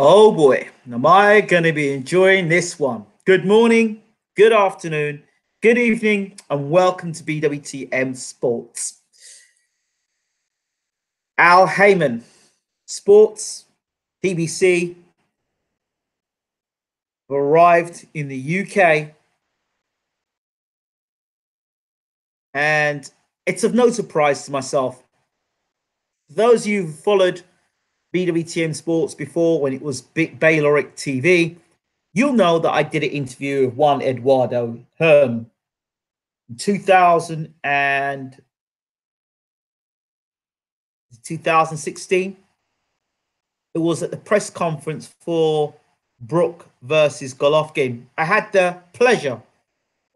Oh boy, am I going to be enjoying this one. Good morning, good afternoon, good evening, and welcome to BWTM Sports. Al Haymon, Sports, BBC, arrived in the UK, and it's of no surprise to myself. Those of you who followed BWTM Sports before when it was Bayloric TV, you'll know that I did an interview with one Eduardo Hearn in 2016. It was at the press conference for Brook versus Golovkin. I had the pleasure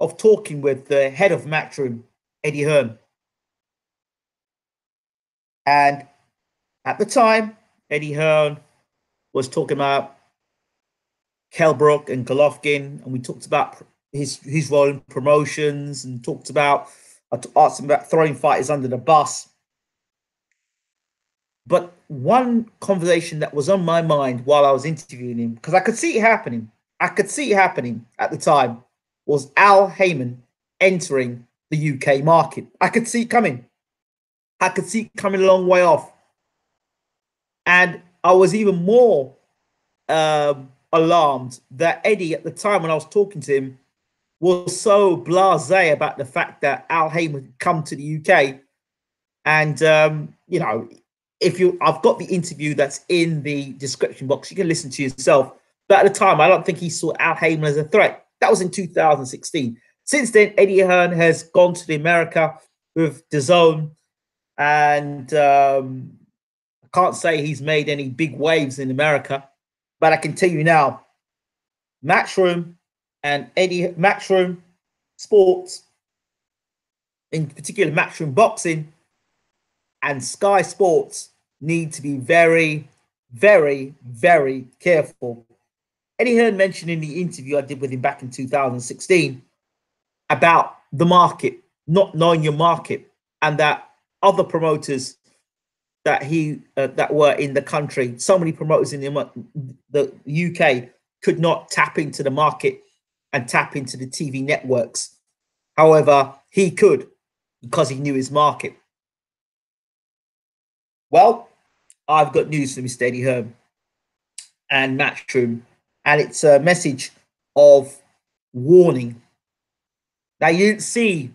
of talking with the head of Matchroom, Eddie Hearn. And at the time, Eddie Hearn was talking about Kell Brook and Golovkin, and we talked about his role in promotions and talked about, I asked him about throwing fighters under the bus. But one conversation that was on my mind while I was interviewing him, because I could see it happening at the time, was Al Haymon entering the UK market. I could see it coming. I could see it coming a long way off. And I was even more alarmed that Eddie, at the time when I was talking to him, was so blasé about the fact that Al Haymon had come to the UK. And, I've got the interview that's in the description box. You can listen to yourself. But at the time, I don't think he saw Al Haymon as a threat. That was in 2016. Since then, Eddie Hearn has gone to the America with DAZN, and I can't say he's made any big waves in America. But I can tell you now, Matchroom and Matchroom Sports, in particular Matchroom Boxing, and Sky Sports need to be very, very, very careful. Eddie Hearn mentioned in the interview I did with him back in 2016 about the market, not knowing your market, and that other promoters that were in the country, so many promoters in the UK could not tap into the market and tap into the TV networks. However, he could because he knew his market. Well, I've got news for Mr. Eddie Hearn and Matchroom, and it's a message of warning. Now, you didn't see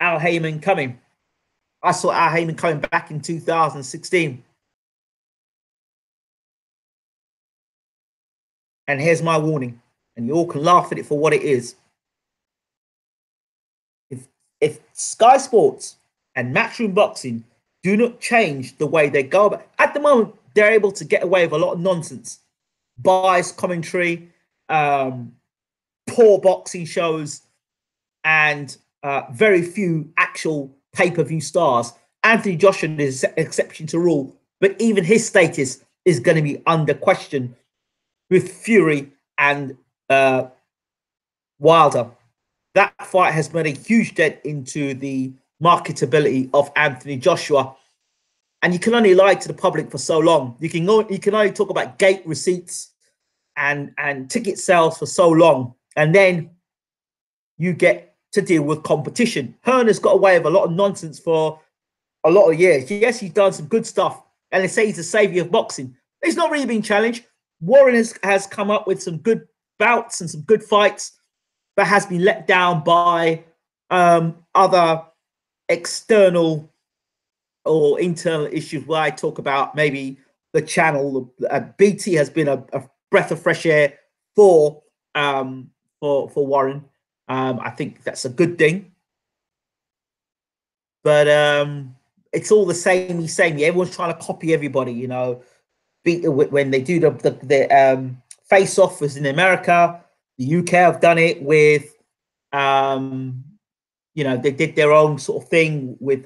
Al Haymon coming. I saw Al Haymon coming back in 2016. And here's my warning, and you all can laugh at it for what it is. If Sky Sports and Matchroom Boxing do not change the way they go about, at the moment, they're able to get away with a lot of nonsense. Biased commentary, poor boxing shows, and very few actual pay-per-view stars. Anthony Joshua is an exception to rule, but even his status is going to be under question with Fury and Wilder. That fight has made a huge dent into the marketability of Anthony Joshua. And you can only lie to the public for so long. You can only talk about gate receipts and ticket sales for so long. And then you get to deal with competition. Hearn has got away with a lot of nonsense for a lot of years. Yes, he's done some good stuff. And they say he's the savior of boxing. He's not really been challenged. Warren has come up with some good bouts and some good fights, but has been let down by other external or internal issues where I talk about maybe the channel. BT has been a breath of fresh air for Warren. I think that's a good thing. But it's all the same. Everyone's trying to copy everybody, you know. When they do the face-off was in America, the UK have done it with, they did their own sort of thing with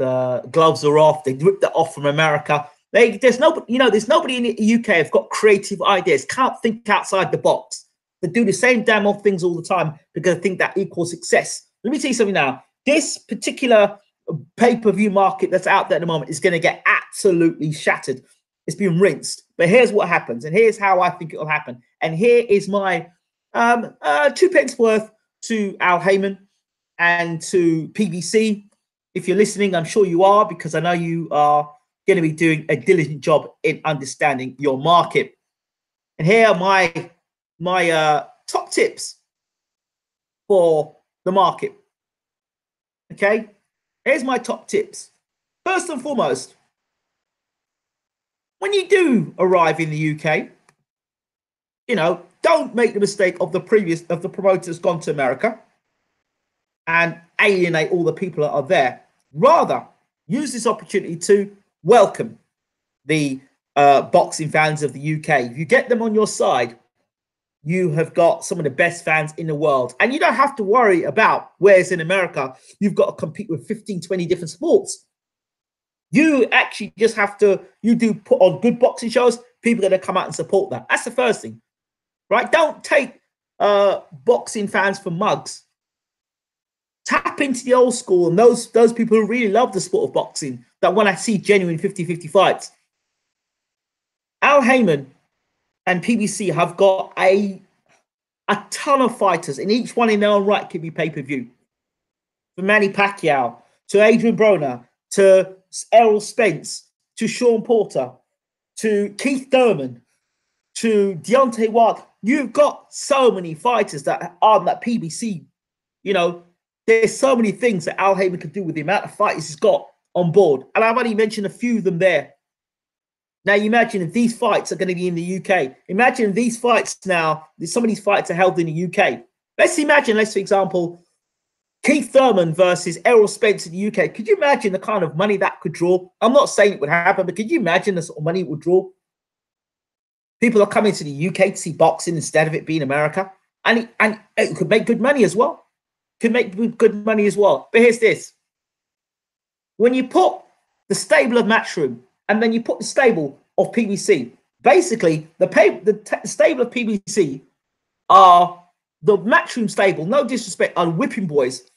gloves are off. They ripped it off from America. There's nobody in the UK have got creative ideas, can't think outside the box. They do the same damn old things all the time because I think that equals success. Let me tell you something now. This particular pay-per-view market that's out there at the moment is going to get absolutely shattered. It's been rinsed. But here's what happens, and here's how I think it will happen. And here is my 2 pence worth to Al Haymon and to PBC. If you're listening, I'm sure you are, because I know you are going to be doing a diligent job in understanding your market. And here are my top tips for the market. Okay, here's my top tips. First and foremost, when you do arrive in the UK, don't make the mistake of the promoters gone to America and alienate all the people that are there. Rather, use this opportunity to welcome the boxing fans of the UK. If you get them on your side, you have got some of the best fans in the world. And you don't have to worry about, whereas in America, you've got to compete with 15, 20 different sports. You actually just have to, you do put on good boxing shows, people are going to come out and support that. That's the first thing, right? Don't take boxing fans for mugs. Tap into the old school and those people who really love the sport of boxing, that want to see genuine 50-50 fights. Al Haymon and PBC have got a ton of fighters, and each one in their own right can be pay-per-view. From Manny Pacquiao to Adrian Broner to Errol Spence to Sean Porter to Keith Thurman to Deontay Wilder. You've got so many fighters that are on that PBC. There's so many things that Al Haymon could do with the amount of fighters he's got on board. And I've only mentioned a few of them there. Now, you imagine if these fights are going to be in the UK. Imagine these fights now, some of these fights are held in the UK. Let's for example, Keith Thurman versus Errol Spence in the UK. Could you imagine the kind of money that could draw? I'm not saying it would happen, but could you imagine the sort of money it would draw? People are coming to the UK to see boxing instead of it being America. And it could make good money as well. But here's this. When you put the stable of Matchroom and then you put the stable of PBC, basically the stable of PBC are the Matchroom stable, no disrespect, are whipping boys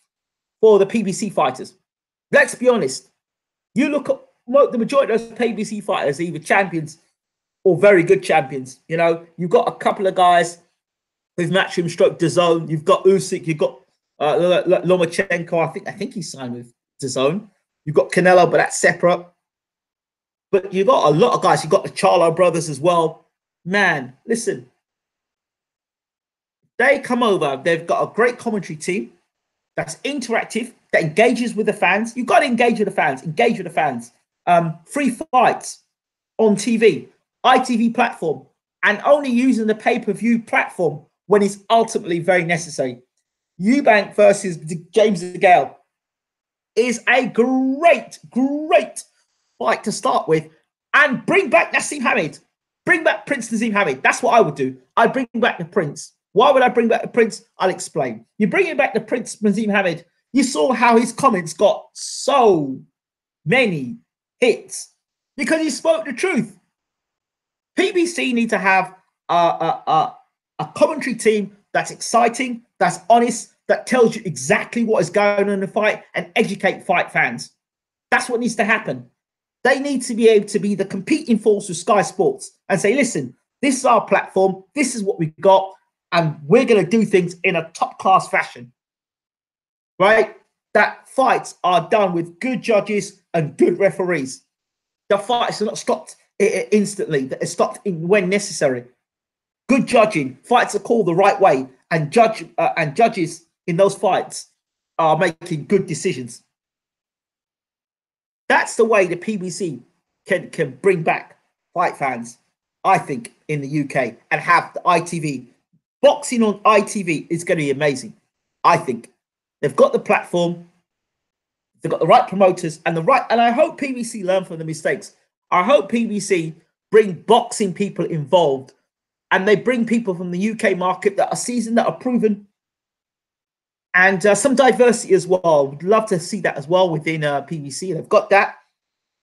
for the PBC fighters. Let's be honest. You look at the majority of those PBC fighters are either champions or very good champions. You've got a couple of guys with Matchroom stroke DAZN. You've got Usyk, you've got Lomachenko. I think he signed with DAZN. You've got Canelo, but that's separate. But you've got a lot of guys. You've got the Charlo brothers as well. Man, listen. They come over. They've got a great commentary team that's interactive, that engages with the fans. You've got to engage with the fans. Engage with the fans. Free fights on TV, ITV platform, and only using the pay-per-view platform when it's ultimately very necessary. Eubank versus James DeGale is a great fight to start with, and bring back Nassim Hamid. Bring back Prince Nassim Hamid. That's what I would do. I'd bring back the Prince. Why would I bring back the Prince? I'll explain. You're bringing back the Prince Nassim Hamid. You saw how his comments got so many hits because he spoke the truth. PBC need to have a commentary team that's exciting, that's honest, that tells you exactly what is going on in the fight and educate fight fans. That's what needs to happen. They need to be able to be the competing force with Sky Sports and say, listen, this is our platform, this is what we've got, and we're going to do things in a top-class fashion, right? That fights are done with good judges and good referees. The fights are not stopped instantly. They're stopped when necessary. Good judging. Fights are called the right way, and judges in those fights are making good decisions. That's the way the PBC can bring back fight fans, I think, in the UK, and have the ITV. Boxing on ITV is going to be amazing, I think. They've got the platform, they've got the right promoters, and I hope PBC learn from the mistakes. I hope PBC bring boxing people involved, and they bring people from the UK market that are seasoned, that are proven, and some diversity as well. Would love to see that as well within PBC. They've got that.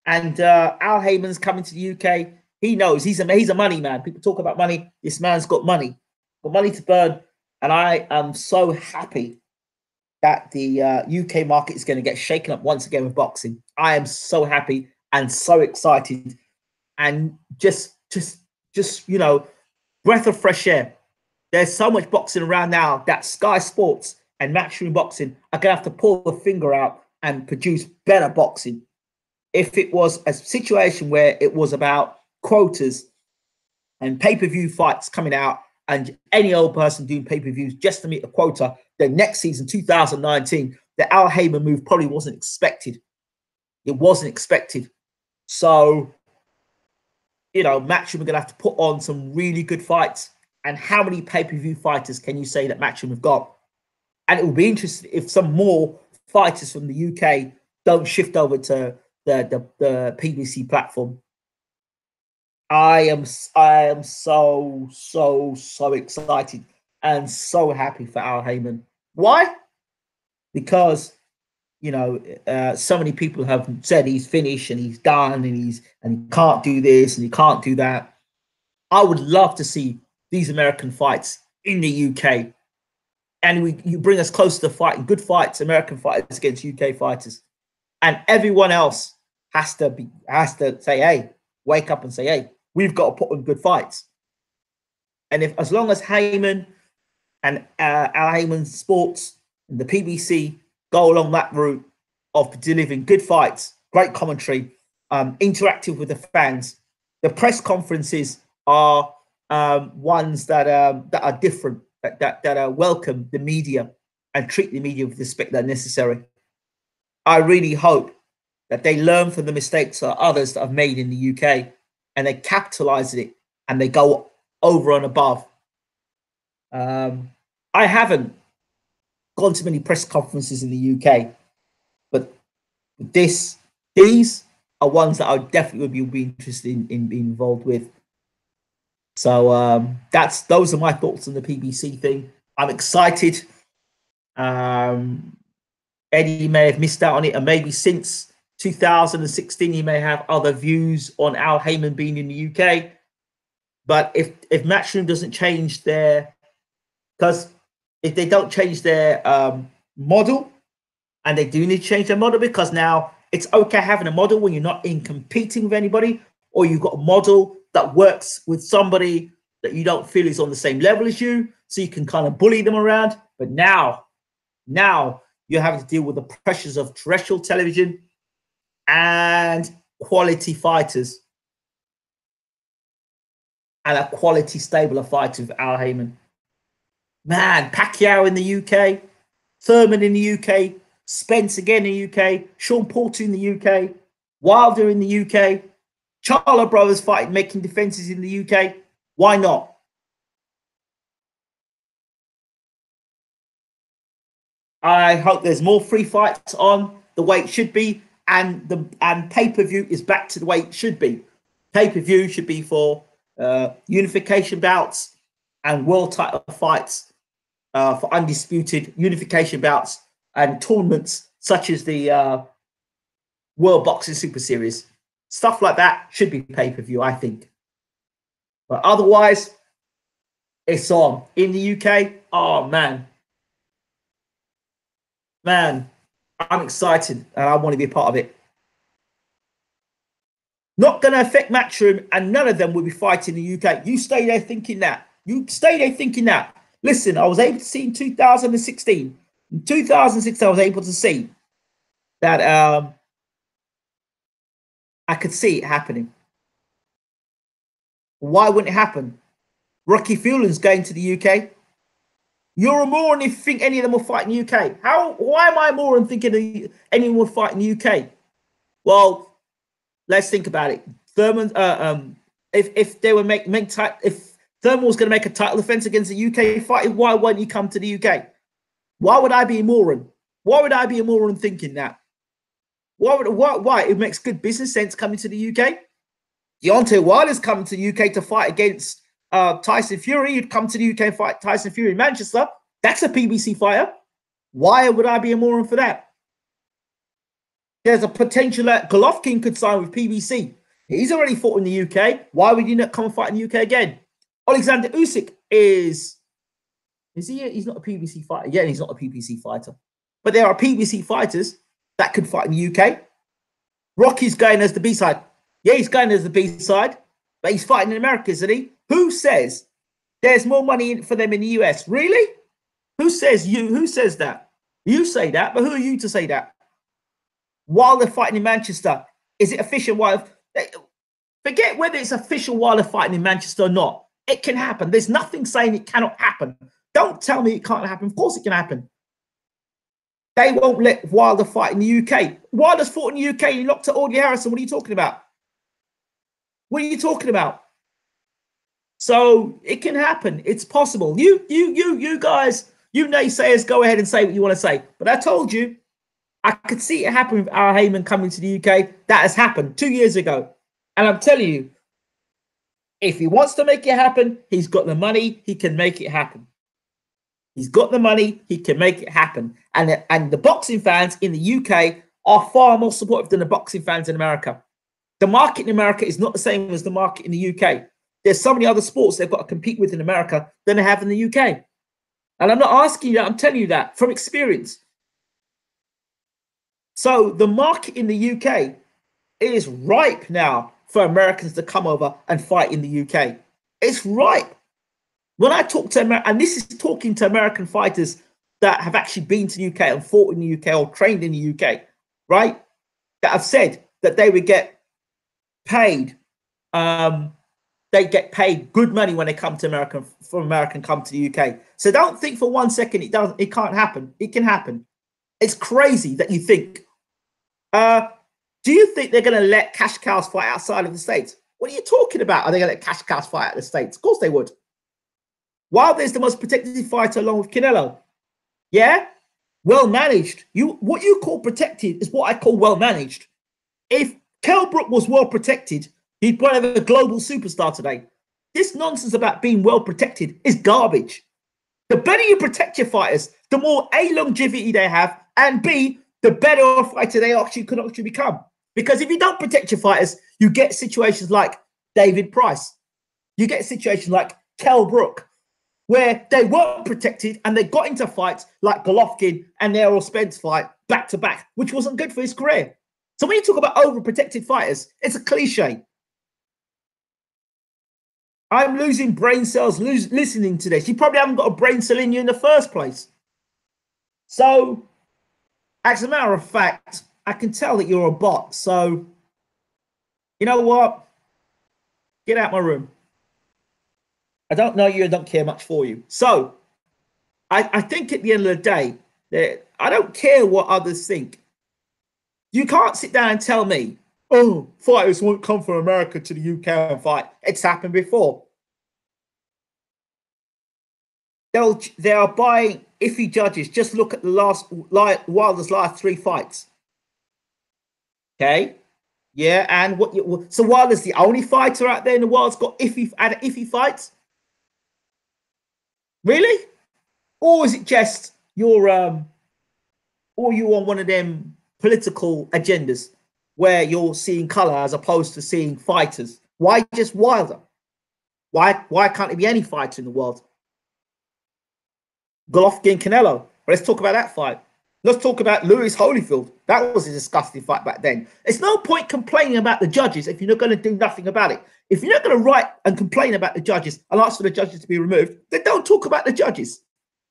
And Al Haymon's coming to the UK. He knows he's a money man. People talk about money. This man's got money to burn. And I am so happy that the UK market is going to get shaken up once again with boxing. I am so happy and so excited. and just breath of fresh air. There's so much boxing around now that Sky Sports and Matchroom Boxing are going to have to pull the finger out and produce better boxing. If it was a situation where it was about quotas and pay-per-view fights coming out and any old person doing pay-per-views just to meet a quota, then next season, 2019, the Al Haymon move probably wasn't expected. It wasn't expected. So, Matchroom are going to have to put on some really good fights. And how many pay-per-view fighters can you say that Matchroom have got? And it will be interesting if some more fighters from the UK don't shift over to the PBC platform. I am so excited and so happy for Al Haymon. Why? Because so many people have said he's finished and he's done and he can't do this and he can't do that. I would love to see these American fights in the UK, and you bring us closer to fighting good fights, American fighters against UK fighters, and everyone else has to say, hey, wake up and say, hey, we've got to put on good fights. And as long as Haymon and Al Haymon Sports and the PBC go along that route of delivering good fights, great commentary, interactive with the fans, the press conferences are ones that are different, that welcome the media and treat the media with the respect that are necessary. I really hope that they learn from the mistakes of others that have made in the UK and they capitalize on it and they go over and above. I haven't gone to many press conferences in the UK, but these are ones that I definitely would be interested in being involved with. So those are my thoughts on the PBC thing. I'm excited. Eddie may have missed out on it, and maybe since 2016 he may have other views on Al Haymon being in the UK. But if Matchroom doesn't change because if they don't change their model, and they do need to change their model, because now it's okay having a model when you're not in competing with anybody, or you've got a model that works with somebody that you don't feel is on the same level as you, so you can kind of bully them around. But now you're having to deal with the pressures of terrestrial television and quality fighters and a quality stable of fighters with Al Haymon. Man, Pacquiao in the UK, Thurman in the UK, Spence again in the UK, Sean Porter in the UK, Wilder in the UK, Charlo brothers fighting, making defenses in the UK. Why not? I hope there's more free fights on the way it should be, and pay-per-view is back to the way it should be. Pay-per-view should be for unification bouts and world title fights, for undisputed unification bouts and tournaments such as the World Boxing Super Series. Stuff like that should be pay-per-view, I think. But otherwise, it's on. In the UK, oh, man, I'm excited and I want to be a part of it. Not going to affect Matchroom, and none of them will be fighting in the UK. You stay there thinking that. Listen, I was able to see in 2016. In 2016, I was able to see that I could see it happening. Why wouldn't it happen? Rocky Fielding's going to the UK. You're a moron if you think any of them will fight in the UK. Why am I a moron thinking anyone will fight in the UK? Well, let's think about it. Thurman, if they were if Thurman was going to make a title defense against a UK fighter, why won't he come to the UK? Why would I be a moron? Why would I be a moron thinking that? Why? It makes good business sense coming to the UK. Deontay Wilder's coming to the UK to fight against Tyson Fury. He'd come to the UK and fight Tyson Fury in Manchester. That's a PBC fighter. Why would I be a moron for that? There's a potential that Golovkin could sign with PBC. He's already fought in the UK. Why would he not come and fight in the UK again? Alexander Usyk is he? He's not a PBC fighter. Yeah, he's not a PBC fighter. But there are PBC fighters that could fight in the UK. Rocky's going as the B-side. Yeah, he's going as the B side, but he's fighting in America, isn't he? Who says there's more money for them in the US? Really? Who says that? You say that, but who are you to say that? While they're fighting in Manchester, is it official? While forget whether it's official while they're fighting in Manchester or not. It can happen. There's nothing saying it cannot happen. Don't tell me it can't happen. Of course it can happen. They won't let Wilder fight in the UK. Wilder's fought in the UK. He locked at Audley Harrison. What are you talking about? What are you talking about? So it can happen. It's possible. You guys, you naysayers, go ahead and say what you want to say. But I told you, I could see it happen with our Haymon coming to the UK. That has happened 2 years ago. And I'm telling you, if he wants to make it happen, he's got the money. He can make it happen. He's got the money. He can make it happen. And the boxing fans in the UK are far more supportive than the boxing fans in America. The market in America is not the same as the market in the UK. There's so many other sports they've got to compete with in America than they have in the UK. And I'm not asking you that. I'm telling you that from experience. So the market in the UK is ripe now for Americans to come over and fight in the UK. It's ripe. When I talk to America, and this is talking to American fighters that have actually been to the UK and fought in the UK or trained in the UK, right? That have said that they would get paid. They get paid good money when they come to America, from America and come to the UK. So don't think for 1 second it can't happen. It can happen. It's crazy that you think. Do you think they're going to let cash cows fight outside of the States? What are you talking about? Are they going to let cash cows fight out of the States? Of course they would. Wilder's the most protected fighter along with Canelo. Yeah? Well managed. What you call protected is what I call well managed. If Kell Brook was well protected, he'd probably have a global superstar today. This nonsense about being well protected is garbage. The better you protect your fighters, the more A, longevity they have, and B, the better a fighter they could actually become. Because if you don't protect your fighters, you get situations like David Price. You get situations like Kell Brook, where they weren't protected and they got into fights like Golovkin and the Errol Spence fight back to back, which wasn't good for his career. So when you talk about overprotected fighters, it's a cliche. I'm losing brain cells listening to this. You probably haven't got a brain cell in you in the first place. So, as a matter of fact, I can tell that you're a bot. So, you know what? Get out my room. I don't know you and don't care much for you. So, I think at the end of the day, that I don't care what others think. You can't sit down and tell me, oh, fighters won't come from America to the UK and fight. It's happened before. They are buying iffy judges. Just look at the Wilder's last 3 fights. Okay, yeah, and so Wilder's the only fighter out there in the world that's got iffy fights. Really? Or is it just or you on one of them political agendas where you're seeing color as opposed to seeing fighters? Why just Wilder? Why can't it be any fighter in the world? Golovkin, Canelo. Let's talk about that fight. Let's talk about Lewis Holyfield. That was a disgusting fight back then. It's no point complaining about the judges if you're not going to do nothing about it. If you're not going to write and complain about the judges and ask for the judges to be removed, then don't talk about the judges.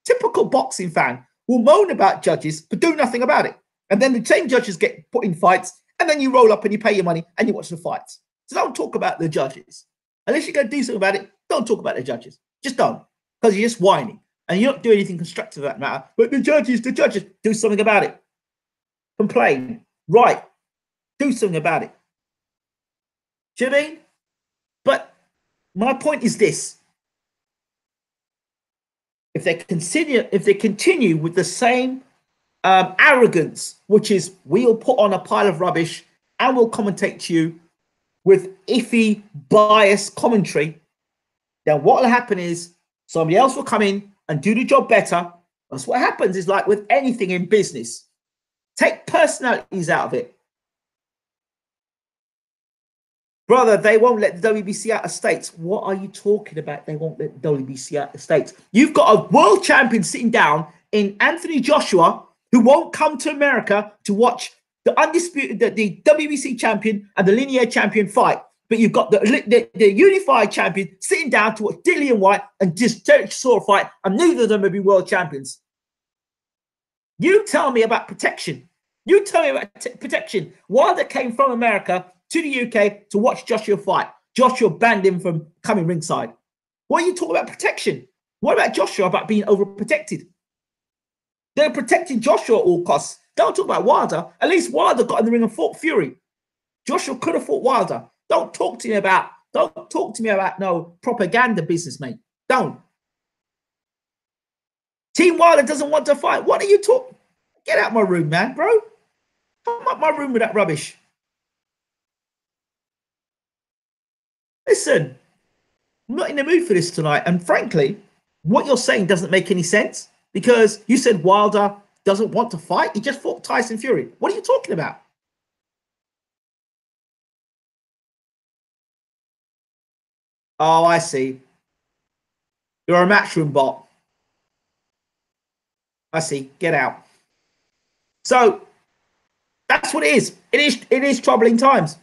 Typical boxing fan will moan about judges but do nothing about it. And then the same judges get put in fights, and then you roll up and you pay your money and you watch the fights. So don't talk about the judges. Unless you're going to do something about it, don't talk about the judges. Just don't, because you're just whining. And you don't do anything constructive for that matter. But the judges, do something about it. Complain. Right. Do something about it. Do you know what I mean? But my point is this. If they continue with the same arrogance, which is we'll put on a pile of rubbish and we'll commentate to you with iffy, biased commentary, then what will happen is somebody else will come in and do the job better. That's what happens. Is like with anything in business. Take personalities out of it. Brother, they won't let the WBC out of States. What are you talking about? They won't let the WBC out of States. You've got a world champion sitting down in Anthony Joshua who won't come to America to watch the undisputed, the WBC champion and the linear champion fight. But you've got the unified champion sitting down to watch Dillian Whyte and just Derek Chisora fight, and neither of them will be world champions. You tell me about protection. You tell me about protection. Wilder came from America to the UK to watch Joshua fight. Joshua banned him from coming ringside. What are you talking about protection? What about Joshua about being overprotected? They're protecting Joshua at all costs. Don't talk about Wilder. At least Wilder got in the ring and fought Fury. Joshua could have fought Wilder. Don't talk to me about no propaganda business, mate. Don't. Team Wilder doesn't want to fight. What are you talking? Get out of my room, man, bro. Come out my room with that rubbish. Listen, I'm not in the mood for this tonight. And frankly, what you're saying doesn't make any sense, because you said Wilder doesn't want to fight. He just fought Tyson Fury. What are you talking about? Oh, I see. You're a Matchroom bot. I see. Get out. So that's what it is. It is troubling times.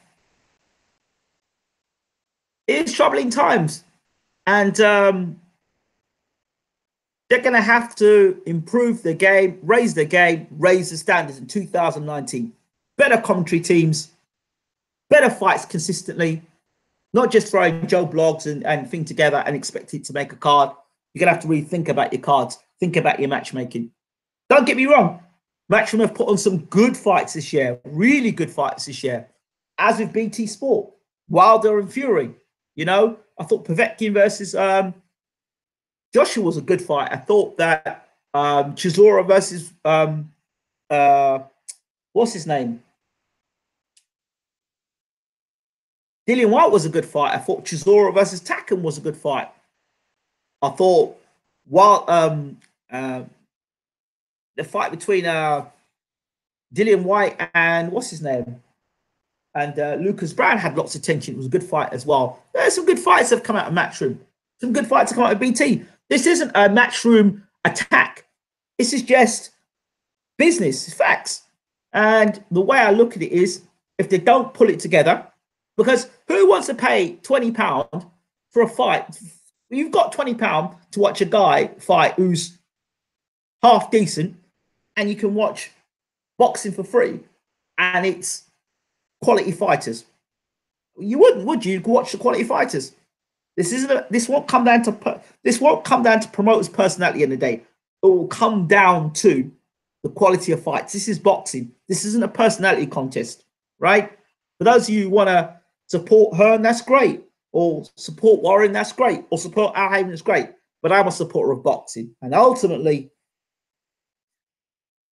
It is troubling times. And they're going to have to improve the game, raise the standards in 2019. Better commentary teams, better fights consistently, not just throwing Joe blogs and thing together and expect it to make a card. You're going to have to really think about your cards, think about your matchmaking. Don't get me wrong. Matchroom have put on some good fights this year, really good fights this year, as with BT Sport, Wilder and Fury. You know, I thought Povetkin versus Joshua was a good fight. I thought that Chisora versus what's his name? Dillian Whyte was a good fight. I thought Chisora versus Takam was a good fight. I thought the fight between Dillian Whyte and what's his name? And Lucas Brown had lots of tension. It was a good fight as well. There's some good fights that have come out of Matchroom. Some good fights have come out of BT. This isn't a Matchroom attack. This is just business, facts. And the way I look at it is, if they don't pull it together, because who wants to pay £20 for a fight? You've got £20 to watch a guy fight who's half decent, and you can watch boxing for free, and it's quality fighters. You wouldn't, would you? You could watch the quality fighters. This won't come down to promoters' personality in the day. It will come down to the quality of fights. This is boxing. This isn't a personality contest, right? For those of you who want to support Hearn, that's great. Or support Warren, that's great. Or support Al Haymon, that's great. But I'm a supporter of boxing. And ultimately,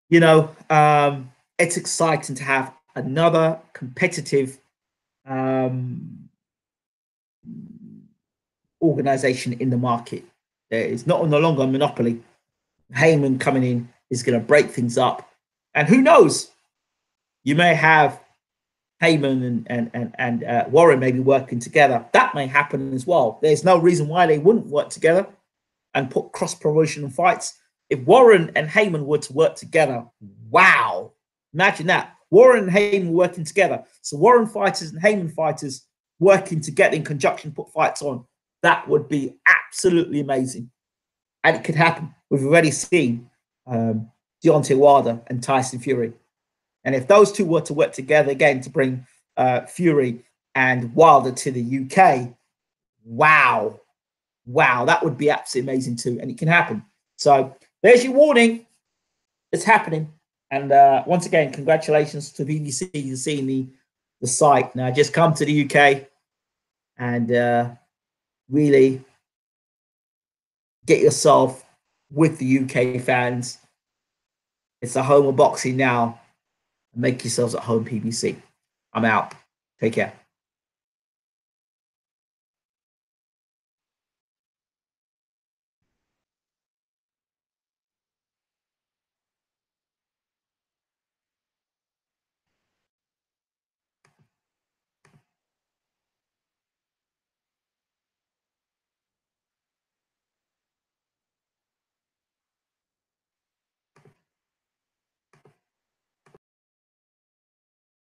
you know, it's exciting to have another competitive organization in the market. It's no longer a monopoly. Haymon coming in is going to break things up. And who knows? You may have Haymon and Warren maybe working together. That may happen as well. There's no reason why they wouldn't work together and put cross-promotional fights. If Warren and Haymon were to work together, wow. Imagine that. Warren and Haymon working together. So Warren fighters and Haymon fighters working together in conjunction, put fights on. That would be absolutely amazing. And it could happen. We've already seen Deontay Wilder and Tyson Fury. And if those two were to work together again to bring Fury and Wilder to the UK, wow. Wow, that would be absolutely amazing too. And it can happen. So there's your warning. It's happening. And once again, congratulations to BBC for seeing the site. Now, just come to the UK and really get yourself with the UK fans. It's the home of boxing now. Make yourselves at home, PBC. I'm out. Take care.